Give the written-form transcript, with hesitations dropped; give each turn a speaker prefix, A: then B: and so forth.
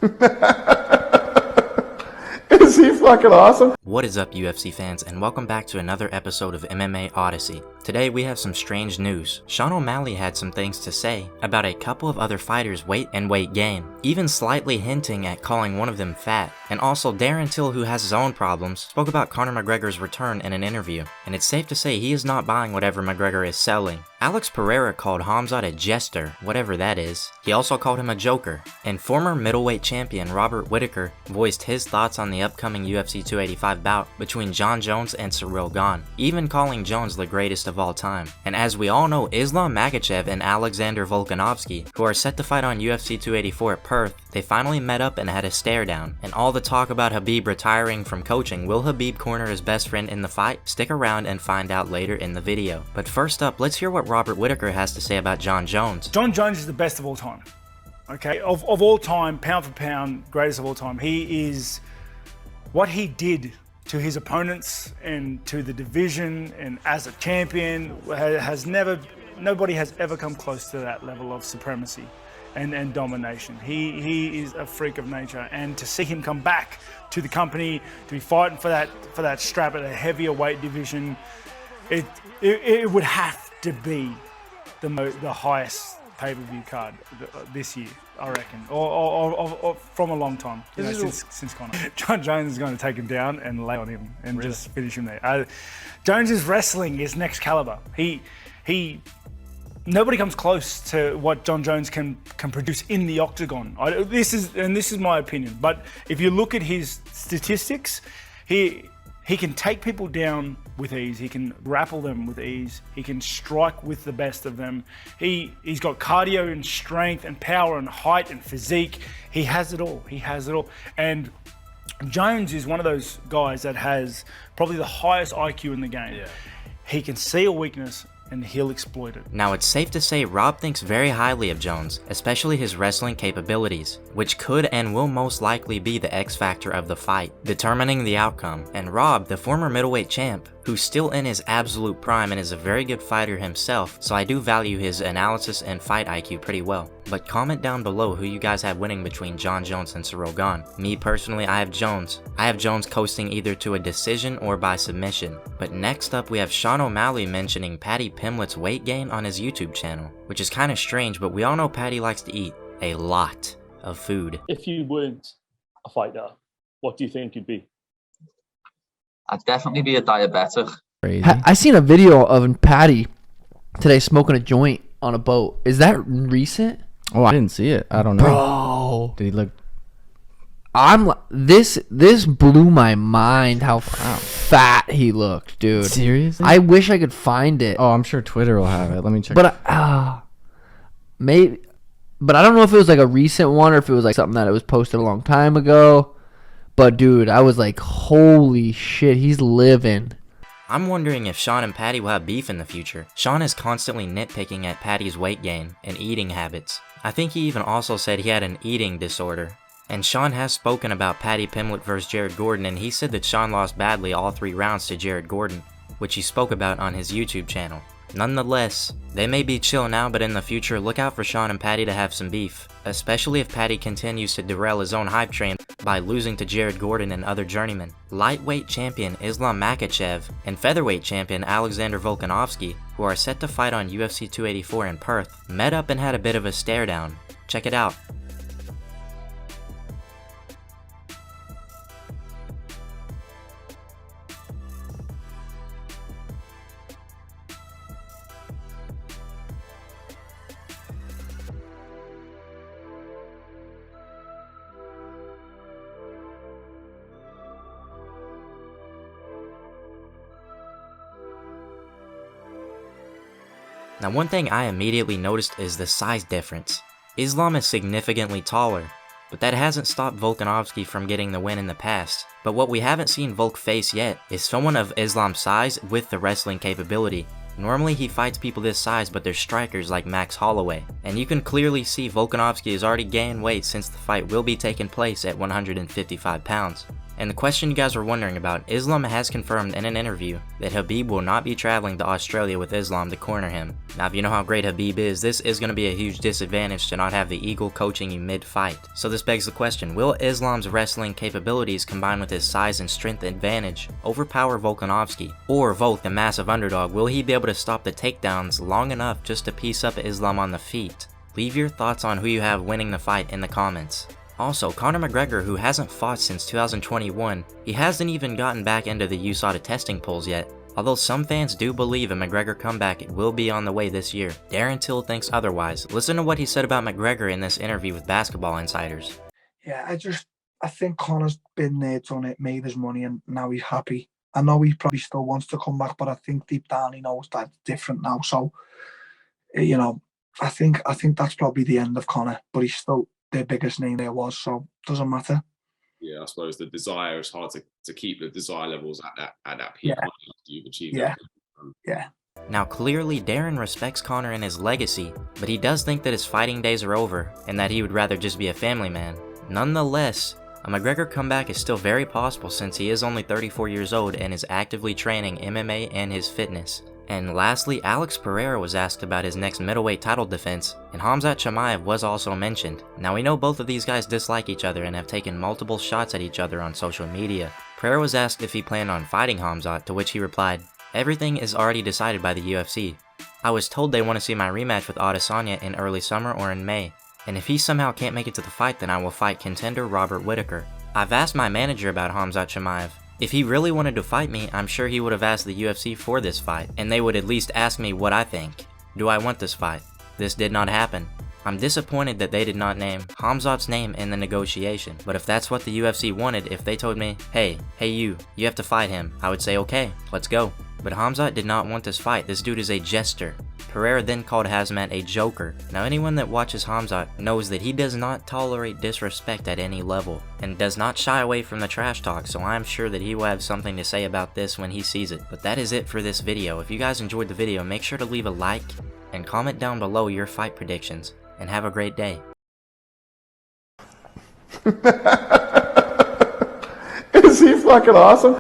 A: Is he fucking awesome?
B: What is up, UFC fans, and welcome back to another episode of MMA Odyssey. Today we have some strange news. Sean O'Malley had some things to say about a couple of other fighters' weight and weight gain, even slightly hinting at calling one of them fat. And also Darren Till, who has his own problems, spoke about Conor McGregor's return in an interview, and it's safe to say he is not buying whatever McGregor is selling. Alex Periera called Khamzat a jester, whatever that is. He also called him a joker. And former middleweight champion Robert Whittaker voiced his thoughts on the upcoming UFC 285 bout between Jon Jones and Ciryl Gane, even calling Jones the greatest of all time. And as we all know, Islam Makhachev and Alexander Volkanovski, who are set to fight on UFC 284 at Perth, they finally met up and had a stare down. And all the talk about Khabib retiring from coaching, will Khabib corner his best friend in the fight? Stick around and find out later in the video. But first up, let's hear what Robert Whittaker has to say about Jon Jones.
C: Jon Jones is the best of all time. Okay, of all time, pound for pound, greatest of all time. He is what he did to his opponents and to the division and as a champion nobody has ever come close to that level of supremacy and domination. He is a freak of nature, and to see him come back to the company, to be fighting for that strap at a heavier weight division, it would have to be the highest pay-per-view card this year, I reckon, or from a long time, since Conor. Jon Jones is going to take him down and lay on him and just finish him there. Jones's wrestling is next caliber. Nobody comes close to what Jon Jones can produce in the octagon. This is my opinion. But if you look at his statistics, he can take people down with ease. He can grapple them with ease. He can strike with the best of them. He's got cardio and strength and power and height and physique. He has it all. He has it all. And Jones is one of those guys that has probably the highest IQ in the game. Yeah. He can see a weakness and he'll exploit it.
B: Now, it's safe to say Rob thinks very highly of Jones, especially his wrestling capabilities, which could and will most likely be the X factor of the fight, determining the outcome. And Rob, the former middleweight champ, who's still in his absolute prime and is a very good fighter himself, so I do value his analysis and fight IQ pretty well. But comment down below who you guys have winning between Jon Jones and Ciryl Gane. Me personally, I have Jones. I have Jones coasting either to a decision or by submission. But next up we have Sean O'Malley mentioning Paddy Pimblett's weight gain on his YouTube channel, which is kind of strange, but we all know Paddy likes to eat a lot of food.
D: If you weren't a fighter, what do you think you'd be?
E: I'd definitely be a diabetic.
F: Crazy. I seen a video of Paddy today smoking a joint on a boat. Is that recent?
G: Oh, I didn't see it. I don't know.
F: Bro,
G: Did he look?
F: This blew my mind how fat he looked, dude.
G: Seriously?
F: I wish I could find it.
G: Oh, I'm sure Twitter will have it. Let me check.
F: But maybe. But I don't know if it was like a recent one or if it was like something that it was posted a long time ago. But dude, I was like, holy shit, he's living.
B: I'm wondering if Sean and Paddy will have beef in the future. Sean is constantly nitpicking at Paddy's weight gain and eating habits. I think he even also said he had an eating disorder. And Sean has spoken about Paddy Pimblett vs Jared Gordon, and he said that Sean lost badly all 3 rounds to Jared Gordon, which he spoke about on his YouTube channel. Nonetheless, they may be chill now, but in the future, look out for Sean and Paddy to have some beef, especially if Paddy continues to derail his own hype train by losing to Jared Gordon and other journeymen. Lightweight champion Islam Makhachev and featherweight champion Alexander Volkanovski, who are set to fight on UFC 284 in Perth, met up and had a bit of a stare down. Check it out. Now, one thing I immediately noticed is the size difference. Islam is significantly taller, but that hasn't stopped Volkanovski from getting the win in the past. But what we haven't seen Volk face yet is someone of Islam's size with the wrestling capability. Normally he fights people this size, but they're strikers like Max Holloway. And you can clearly see Volkanovski has already gained weight since the fight will be taking place at 155 pounds. And the question you guys were wondering about, Islam has confirmed in an interview that Khabib will not be traveling to Australia with Islam to corner him. Now if you know how great Khabib is, this is going to be a huge disadvantage to not have the Eagle coaching you mid-fight. So this begs the question, will Islam's wrestling capabilities combined with his size and strength advantage overpower Volkanovski? Or Volk, the massive underdog, will he be able to stop the takedowns long enough just to piece up Islam on the feet? Leave your thoughts on who you have winning the fight in the comments. Also, Conor McGregor, who hasn't fought since 2021, he hasn't even gotten back into the USADA testing polls yet, although some fans do believe a McGregor comeback will be on the way this year. Darren Till thinks otherwise. Listen to what he said about McGregor in this interview with Basketball Insiders.
H: Yeah, I think Conor's been there, done it, made his money, and now he's happy. I know he probably still wants to come back, but I think deep down he knows that it's different now. So, you know, I think that's probably the end of Conor, but he's still their biggest name there was, so it doesn't matter.
I: Yeah, I suppose the desire is hard to keep the desire levels at that peak after you've achieved that.
H: Yeah.
B: Now clearly Darren respects Conor and his legacy, but he does think that his fighting days are over and that he would rather just be a family man. Nonetheless, a McGregor comeback is still very possible since he is only 34 years old and is actively training MMA and his fitness. And lastly, Alex Periera was asked about his next middleweight title defense, and Khamzat Chimaev was also mentioned. Now we know both of these guys dislike each other and have taken multiple shots at each other on social media. Periera was asked if he planned on fighting Khamzat, to which he replied, "Everything is already decided by the UFC. I was told they want to see my rematch with Adesanya in early summer or in May, and if he somehow can't make it to the fight, then I will fight contender Robert Whittaker. I've asked my manager about Khamzat Chimaev. If he really wanted to fight me, I'm sure he would have asked the UFC for this fight, and they would at least ask me what I think. Do I want this fight? This did not happen. I'm disappointed that they did not name Khamzat's name in the negotiation, but if that's what the UFC wanted, if they told me, hey you have to fight him, I would say okay, let's go. But Khamzat did not want this fight. This dude is a jester." Periera then called Khamzat a joker. Now anyone that watches Khamzat knows that he does not tolerate disrespect at any level, and does not shy away from the trash talk, so I'm sure that he will have something to say about this when he sees it. But that is it for this video. If you guys enjoyed the video, make sure to leave a like, and comment down below your fight predictions, and have a great day.
A: Is he fucking awesome?